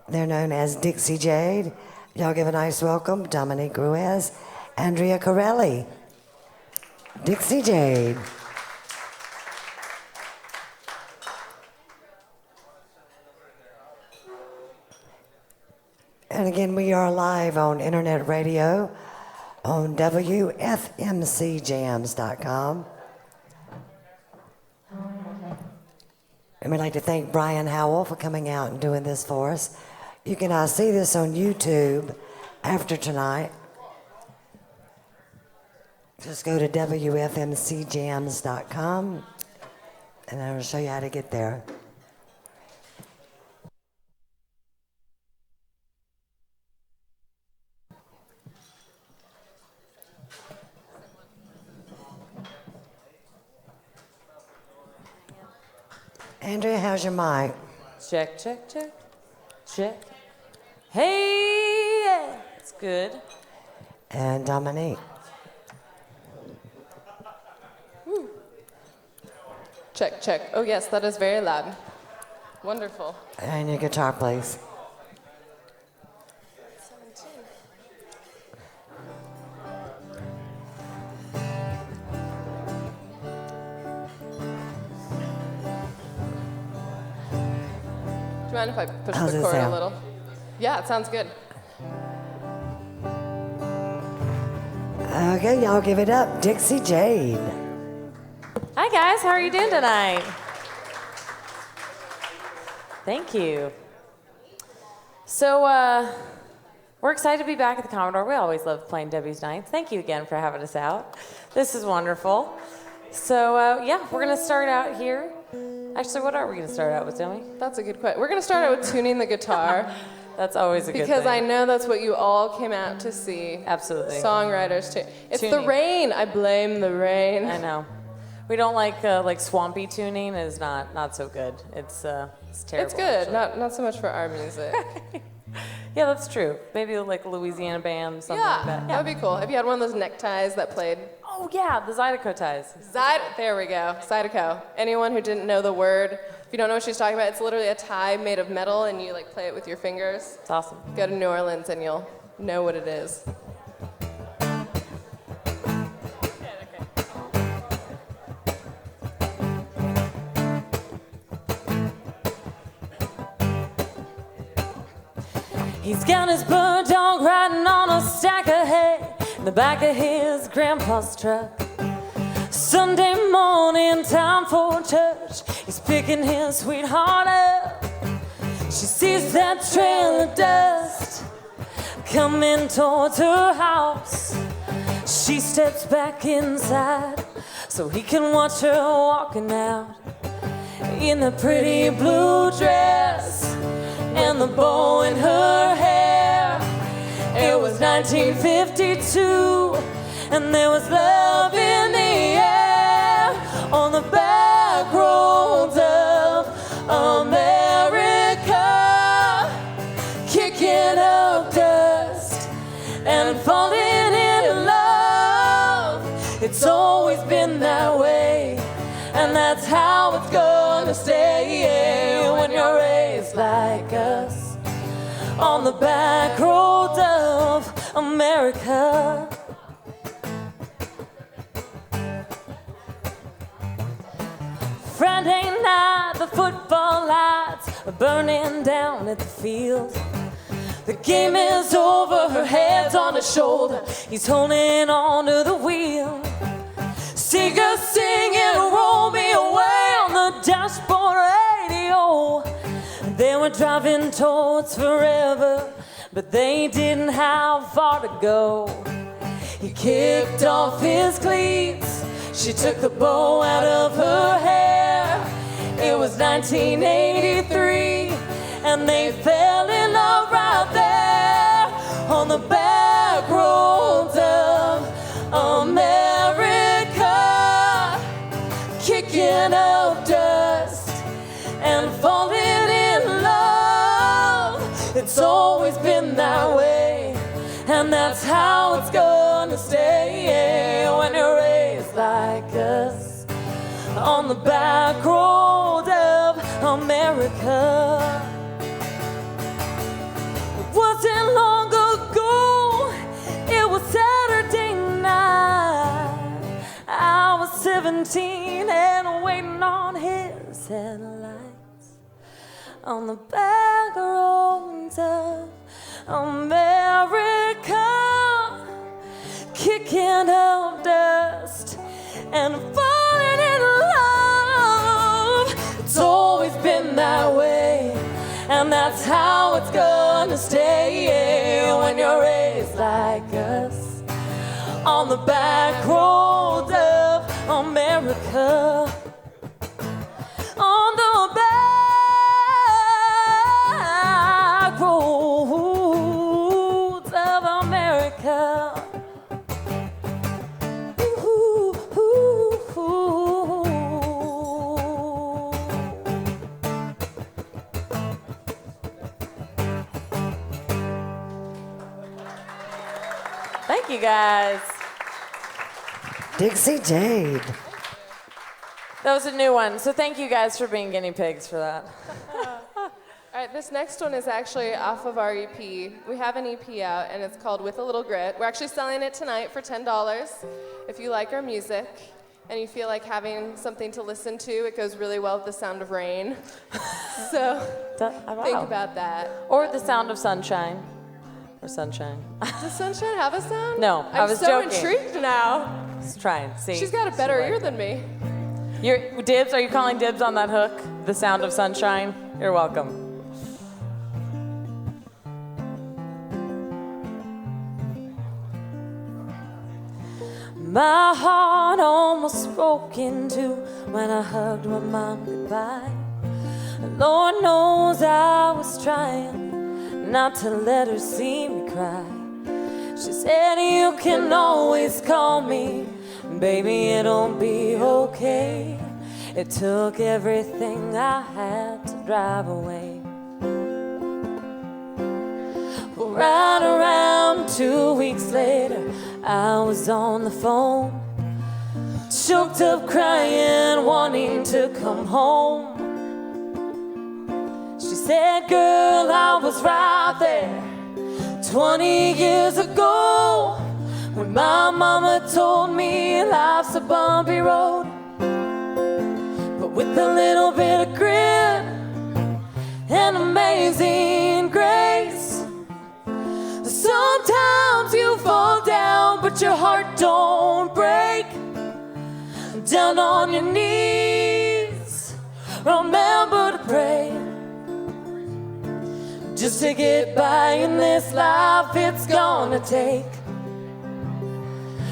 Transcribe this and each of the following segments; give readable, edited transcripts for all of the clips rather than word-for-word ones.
They're known as Dixie Jade. Y'all give a nice welcome, Dominique Ruiz, Andrea Corelli, Dixie Jade. And again, we are live on internet radio on WFMCjams.com. And we'd like to thank Brian Howell for coming out and doing this for us. You can see this on YouTube after tonight. Just go to WFMCjams.com and I will show you how to get there. Andrea, how's your mic? Check, check, check, check. Hey, yeah, it's good. And Dominique. Woo. Check, check. Oh yes, that is very loud. Wonderful. And your guitar, please. Do you mind if I push How's the it chord a sound? little? Yeah, it sounds good. Okay, y'all give it up. Dixie Jade. Hi, guys. How are you doing tonight? Thank you. So, we're excited to be back at the Commodore. We always love playing Debbie's Nights. Thank you again for having us out. This is wonderful. So, yeah, we're going to start out here. Actually, what are we going to start out with, Demi? That's a good question. We're going to start out with tuning the guitar. That's always a good thing. Because I know that's what you all came out to see. Absolutely. Songwriters too. It's Tuning. the rain. I blame the rain. I know. We don't like swampy tuning is not so good. It's terrible. It's good. actually. Not so much for our music. Yeah, that's true. Maybe like a Louisiana band, something Yeah, like that. that would be cool. Have you had one of those neckties that played? Oh yeah, the Zydeco ties. There we go. Zydeco. Anyone who didn't know the word, if you don't know what she's talking about, it's literally a tie made of metal and you like play it with your fingers. It's awesome. Go to New Orleans and you'll know what it is. He's got his bird dog riding on a stack of hay in the back of his grandpa's truck. Sunday morning, time for church. He's picking his sweetheart up. She sees that trail of dust coming towards her house. She steps back inside so he can watch her walking out in the pretty blue dress and the bow in her hair. It was 1952 and there was love in the air on the back roads of America, kicking up dust and falling in love. It's always been that way, and that's how it's gonna stay when you're raised like us on the back roads of America. Friday night, the football lights are burning down at the field. The game is over, her head's on his shoulder. He's holding on to the wheel. Singers singing, roll me away on the dashboard radio. They were driving towards forever, but they didn't have far to go. He kicked off his cleats. She took the bow out of her hair. It was 1983, and they fell in love right there on the back roads of America, kicking up dust and falling in love. It's always been that way, and that's how it's gonna stay when you're raised like us on the back road of America. 17 and waiting on his headlights on the back roads of America, kicking up dust and falling in love. It's always been that way, and that's how it's gonna stay when you're raised like us on the back roads of America. On the back roads of America. Ooh, ooh, ooh. Thank you, guys. Dixie Jade. That was a new one, so thank you guys for being guinea pigs for that. All right, this next one is actually off of our EP. We have an EP out, and it's called With a Little Grit. We're actually selling it tonight for $10. If you like our music and you feel like having something to listen to, it goes really well with the sound of rain. So think about that. Or the sound of sunshine. Or sunshine. Does sunshine have a sound? No, I was joking. I'm so intrigued now. Let's try and see. She's got a better ear than me. Dibs, are you calling dibs on that hook? The sound of sunshine? You're welcome. My heart almost broke in two when I hugged my mom goodbye. Lord knows I was trying not to let her see me cry. She said, you can always call me, baby, it'll be okay. It took everything I had to drive away. But right around 2 weeks later, I was on the phone, choked up crying, wanting to come home. She said, girl, I was right there 20 years ago when my mama told me life's a bumpy road, but with a little bit of grit and amazing grace, sometimes you fall down but your heart don't break. Down on your knees, remember to pray. Just to get by in this life, it's gonna take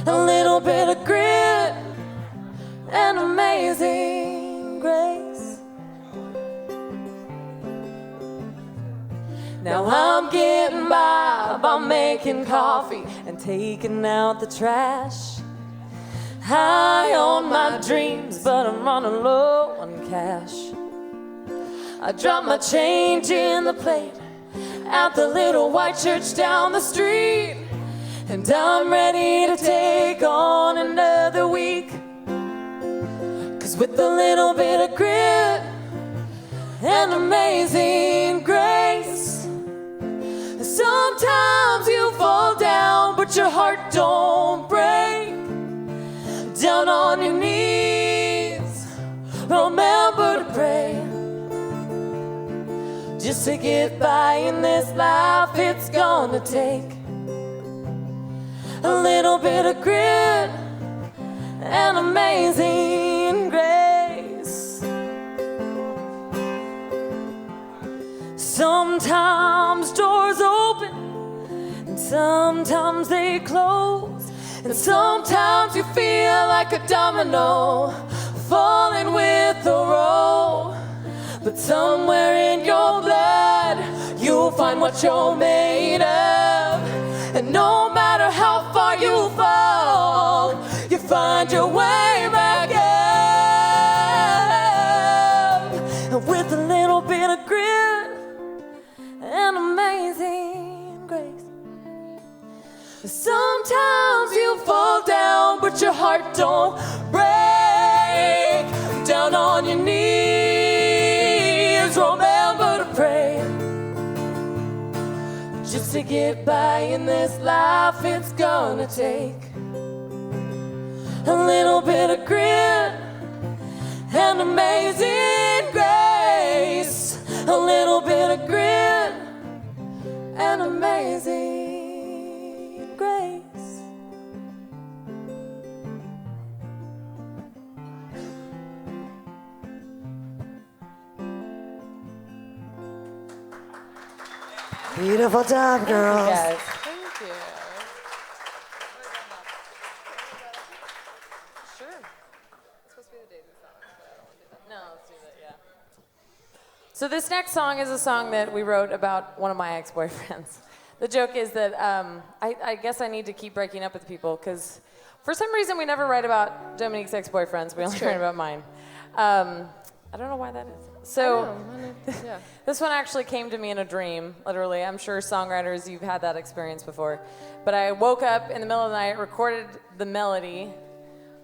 a little bit of grit and amazing grace. Now I'm getting by making coffee and taking out the trash. High on my dreams, but I'm running low on cash. I drop my change in the plate at the little white church down the street, and I'm ready to take on another week. 'Cause with a little bit of grit and amazing grace, sometimes you fall down but your heart don't break. Down on your knees, remember to pray. Just to get by in this life, it's gonna take a little bit of grit and amazing grace. Sometimes doors open and sometimes they close, and sometimes you feel like a domino falling with the roll. But somewhere in your blood, you'll find what you're made of. And no matter how far you fall, you find your way back up. And with a little bit of grit and amazing grace, sometimes you fall down, but your heart don't break. Down on your knees, remember to pray. Just to get by in this life, it's gonna take a little bit of grit, and amazing grace. A little bit of grit and amazing grace. Beautiful job, girls. Guys. Thank you. Sure. It's supposed to be the Daisy song, but I don't want to do that. No, let's do that, yeah. So this next song is a song that we wrote about one of my ex-boyfriends. The joke is that I guess I need to keep breaking up with people because for some reason we never write about Dominique's ex-boyfriends. We only write about mine. I don't know why that is. So Yeah. this one actually came to me in a dream, literally. I'm sure songwriters, you've had that experience before. But I woke up in the middle of the night, recorded the melody,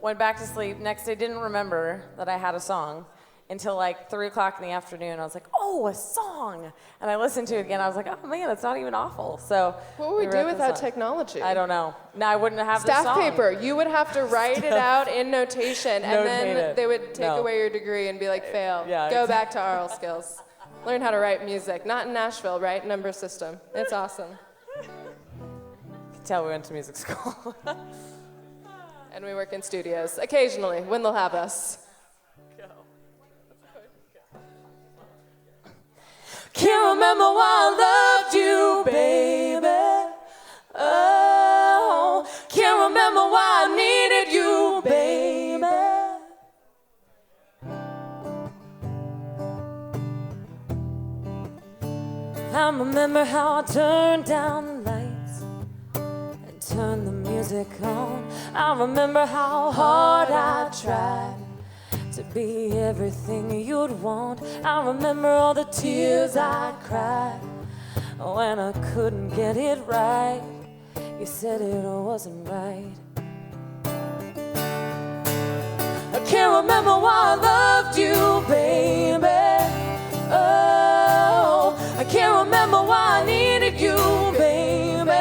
went back to sleep. Next day, didn't remember that I had a song until like 3 o'clock in the afternoon. I was like, oh, a song. And I listened to it again. I was like, oh man, it's not even awful. So What would we do wrote this without song. technology? I don't know. Now I wouldn't have the Staff song. paper. You would have to write it out in notation, and Notate then it. they would take No. away your degree and be like, fail. Yeah, Go back to oral skills. Learn how to write music. Not in Nashville, right? Number system. It's awesome. You can tell we went to music school. And we work in studios occasionally when they'll have us. Can't remember why I loved you, baby. Oh, can't remember why I needed you, baby. I remember how I turned down the lights and turned the music on. I remember how hard I tried to be everything you'd want. I remember all the tears I cried when I couldn't get it right. You said it wasn't right. I can't remember why I loved you, baby. Oh, I can't remember why I needed you, baby.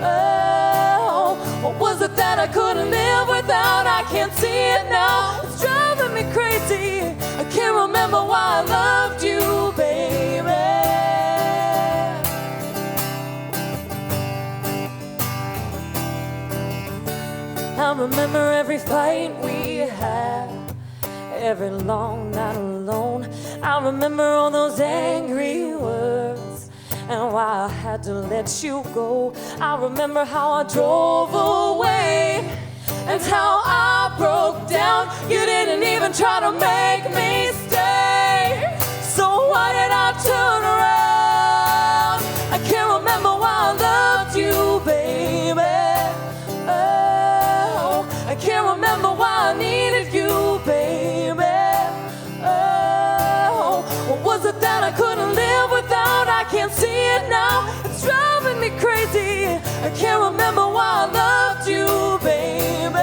Oh, what was it that I couldn't live without? I can't see it now. It's driving me crazy. I can't remember why I loved you, baby. I remember every fight we had, every long night alone. I remember all those angry words and why I had to let you go. I remember how I drove away and how I broke down. You didn't even try to make me stay. So why did I turn around? I can't remember why I loved you, baby. Oh, I can't remember why I needed you, baby. Oh, what was it that I couldn't live without? I can't see it now. It's driving me crazy. I can't remember why I loved you, baby.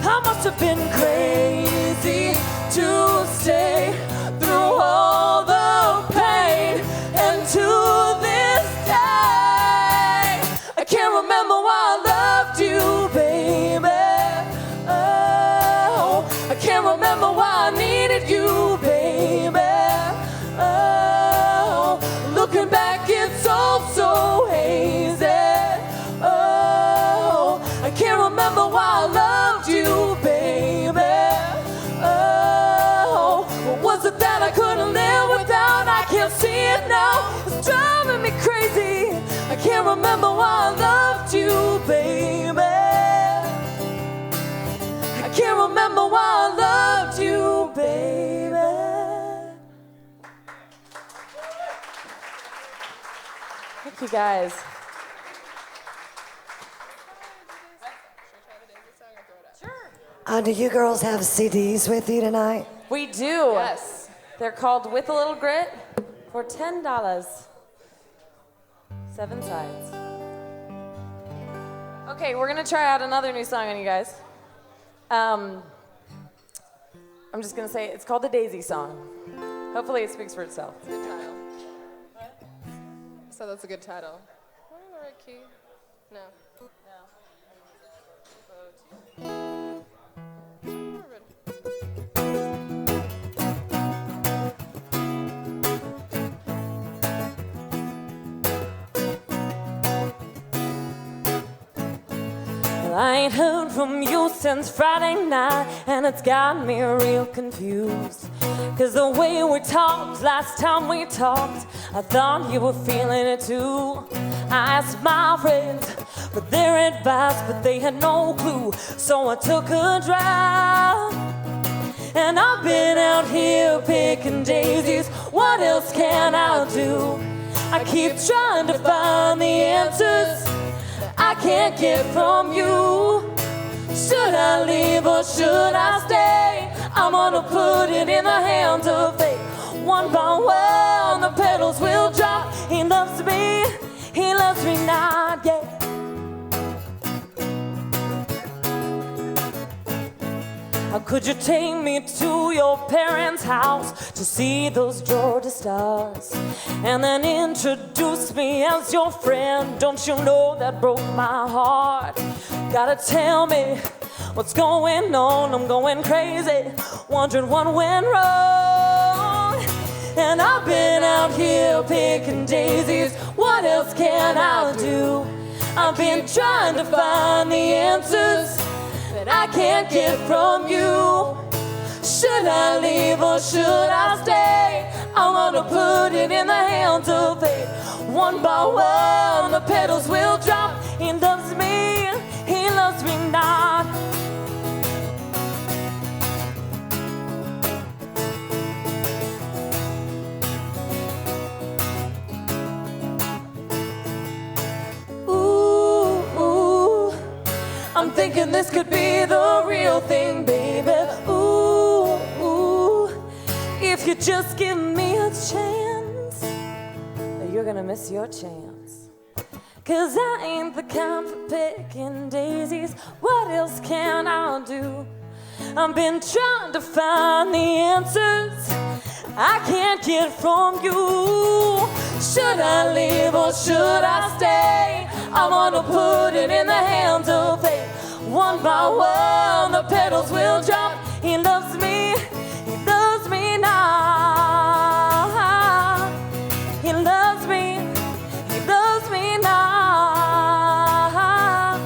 I must have been crazy to stay through all the pain, and to this day I can't remember why I loved you, baby. Oh, I can't remember why I needed you, baby. Oh, looking back it's all so hazy. Oh, I can't remember why I loved you, baby. Oh, what was it that I couldn't live without? I can't see it now. It's driving me crazy. I can't remember why I loved you, baby. I can't remember why I loved you, baby. Thank you guys. Do you girls have CDs with you tonight? We do. Yes. They're called With a Little Grit for $10. 7 sides. Okay, we're gonna try out another new song on you guys. I'm just gonna say it's called the Daisy Song. Hopefully it speaks for itself. Good title. So that's a good title. Am I in the right key? No. No. I ain't heard from you since Friday night, and it's got me real confused. 'Cause the way we talked last time we talked, I thought you were feeling it too. I asked my friends for their advice, but they had no clue. So I took a drive, and I've been out here picking daisies. What else can I do? I keep trying to find the answers I can't get from you. Should I leave or should I stay? I'm gonna put it in the hands of fate. One by one, the petals will drop. He loves me not yet. How could you take me to your parents' house to see those Georgia stars and then introduce me as your friend? Don't you know that broke my heart? Gotta tell me what's going on. I'm going crazy, wondering what went wrong. And I've been out here picking daisies. What else can I do? I've been trying to find the answers that I can't get from you. Should I leave or should I stay? I'm gonna put it in the hands of fate. One by one, the petals will drop. He loves me not. I'm thinking this could be the real thing, baby. Ooh, ooh. If you just give me a chance, you're gonna miss your chance. 'Cause I ain't the kind for picking daisies. What else can I do? I've been trying to find the answers I can't get from you. Should I leave or should I stay? I'm gonna put it in the hands of fate. One by one, the petals will drop. He loves me now. He loves me now.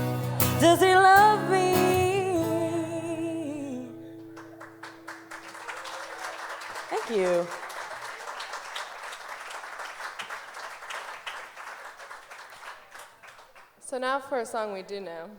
Does he love me? Thank you. So now for a song we do know.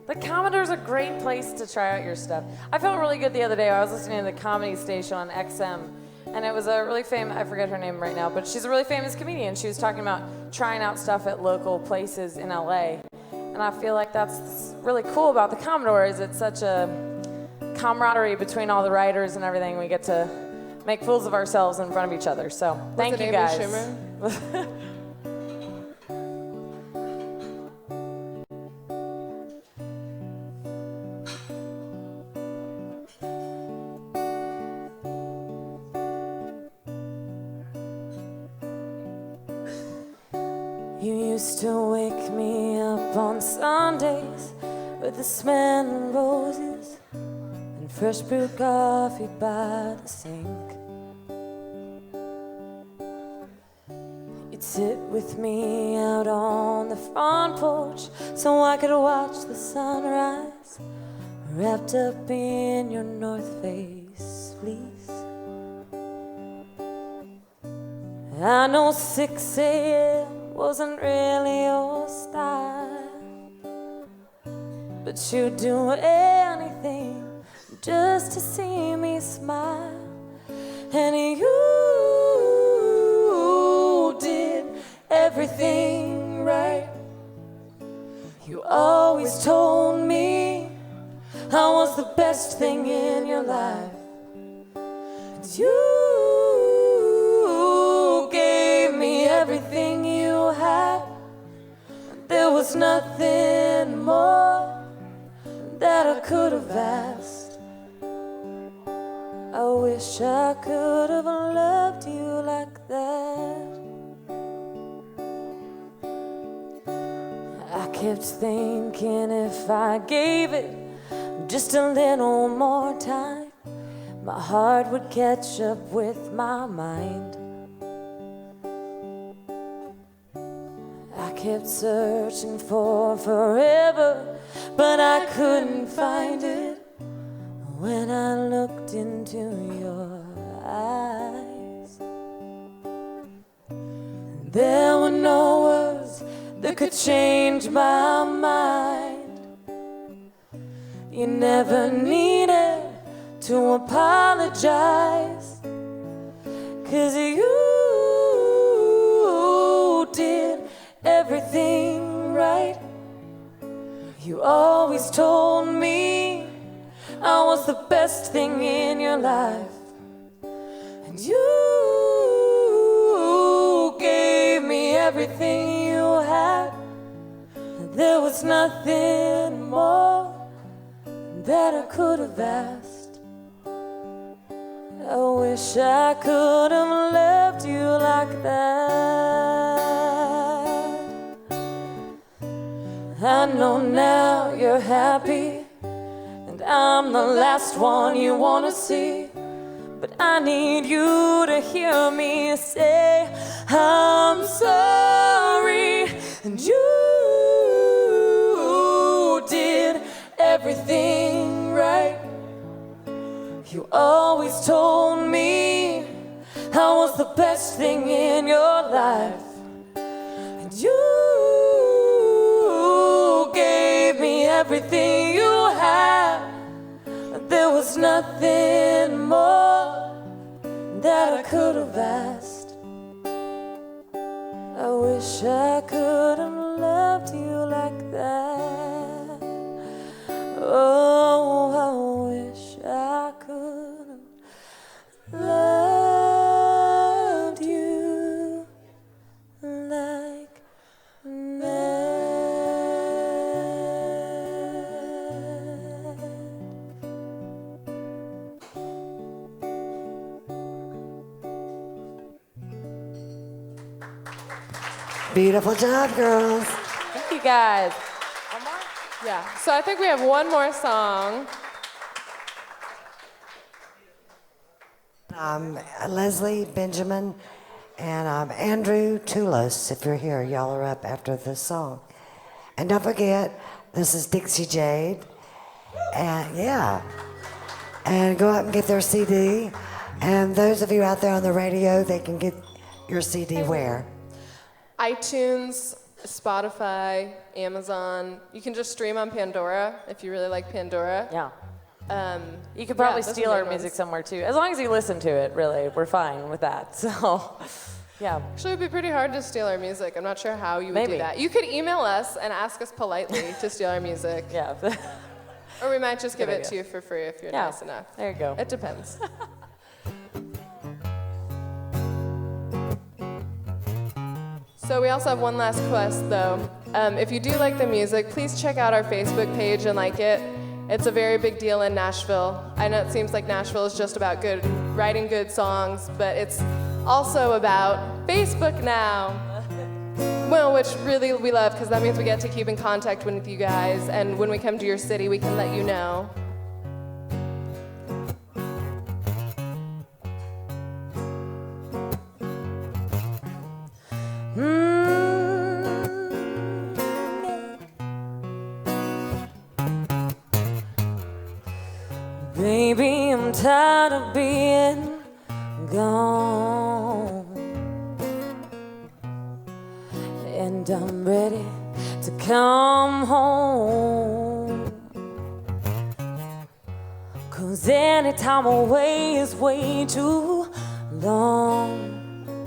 The Commodore's a great place to try out your stuff. I felt really good the other day. I was listening to the comedy station on XM, and it was a really famous, I forget her name right now, but she's a really famous comedian. She was talking about trying out stuff at local places in LA. And I feel like that's really cool about the Commodore is it's such a camaraderie between all the writers and everything. We get to make fools of ourselves in front of each other. So thank you guys. You used to wake me up on Sundays with the smell of roses and fresh brewed coffee by the sink. You'd sit with me out on the front porch so I could watch the sunrise wrapped up in your North Face fleece. I know 6 a.m. wasn't really your style, but you'd do anything just to see me smile. And you did everything right. You always told me I was the best thing in your life. And you gave me everything you had. There was nothing more that I could have asked. I wish I could have loved you like that. I kept thinking if I gave it just a little more time, my heart would catch up with my mind. I kept searching for forever, but I couldn't find it. When I looked into your eyes, there were no words that could change my mind. You never needed to apologize, 'cause you did everything right. You always told me I was the best thing in your life, and you gave me everything you had. There was nothing more that I could have asked. I wish I could have loved you like that. I know now you're happy, and I'm the last one you wanna see, but I need you to hear me say I'm sorry. And you did everything right. You always told me I was the best thing in your life, and you gave me everything you had. There was nothing more that I could have asked. I wish I could have loved you like that. Oh, I wish I could have loved you like that. Beautiful job, girls. Thank you guys. One more? Yeah, so I think we have one more song. Leslie Benjamin and Andrew Toulis, if you're here, y'all are up after this song. And don't forget, this is Dixie Jade. And yeah, and go out and get their CD. And those of you out there on the radio, they can get your CD where? iTunes, Spotify, Amazon. You can just stream on Pandora if you really like Pandora. Yeah. You could probably those steal are our big music ones. somewhere too. As long as you listen to it, really, we're fine with that. So, yeah. Actually, it'd be pretty hard to steal our music. I'm not sure how you would Maybe. do that. You could email us and ask us politely to steal our music. Yeah. Or we might just give Good it to idea. you for free if you're Yeah. nice enough. There you go. It depends. So we also have one last quest, though. If you do like the music, please check out our Facebook page and like it. It's a very big deal in Nashville. I know it seems like Nashville is just about writing good songs, but it's also about Facebook now. Well, which really we love, because that means we get to keep in contact with you guys, and when we come to your city, we can let you know. Baby, I'm tired of being gone, and I'm ready to come home. 'Cause any time away is way too long,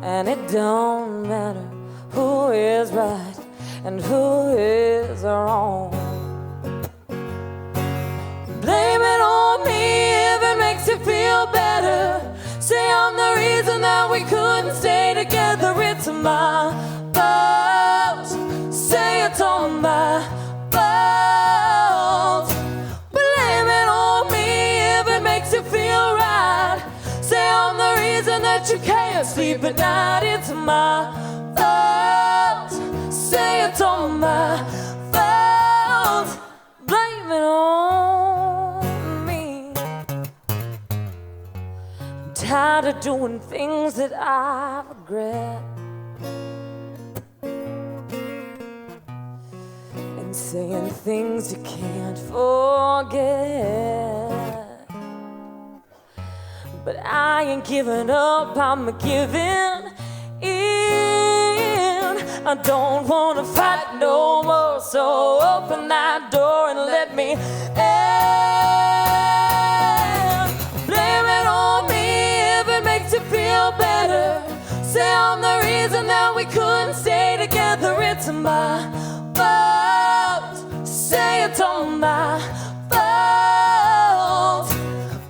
and it don't matter who is right and who is wrong. Blame it on me if it makes you feel better. Say I'm the reason that we couldn't stay together. It's my fault. Say it's all my fault. Blame it on me if it makes you feel right. Say I'm the reason that you can't sleep at night. It's my fault. Say it's all my fault. Blame it on me. I'm tired of doing things that I regret. and saying things you can't forget. But I ain't giving up, I'm giving in. I don't wanna fight no more, so open that door and let me in. Blame it on me if it makes you feel better. Say I'm the reason that we couldn't stay together. It's my fault. Say it's all my fault.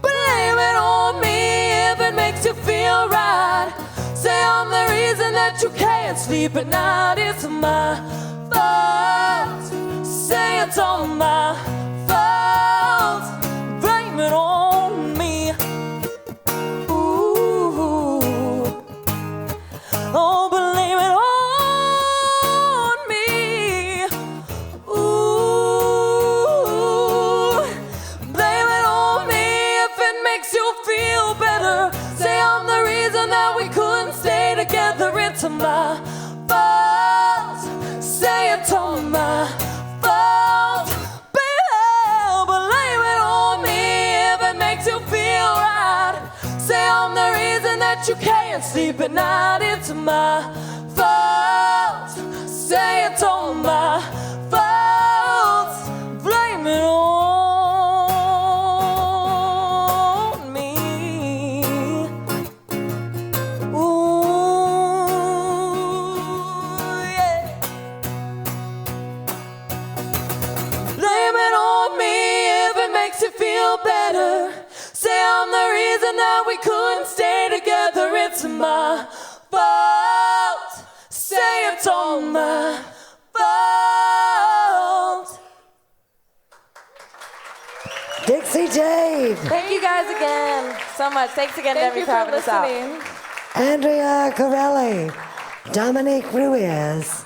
Blame it on me if it makes you feel right. Say I'm the reason that you can't sleep at night. It's my fault. Say it's all my fault. Blame it on me. Ooh. Oh, blame it on me. Ooh. Blame it on me if it makes you feel better. Say I'm the reason that we couldn't stay together. It's my fault. Say it's all my fault. Baby, blame it on me if it makes you feel right. Say I'm the reason that you can't sleep at night. It's my fault. Say it's all my fault. Blame it on me. Ooh, yeah. Blame it on me if it makes you feel better. Say I'm the reason that we couldn't stay together. It's my fault. Say it's all my fault. Dixie Jade, Thank you guys again so much. Thanks again, Thank Debbie, you for for having us out. listening. Andrea Corelli, Dominique Ruiz.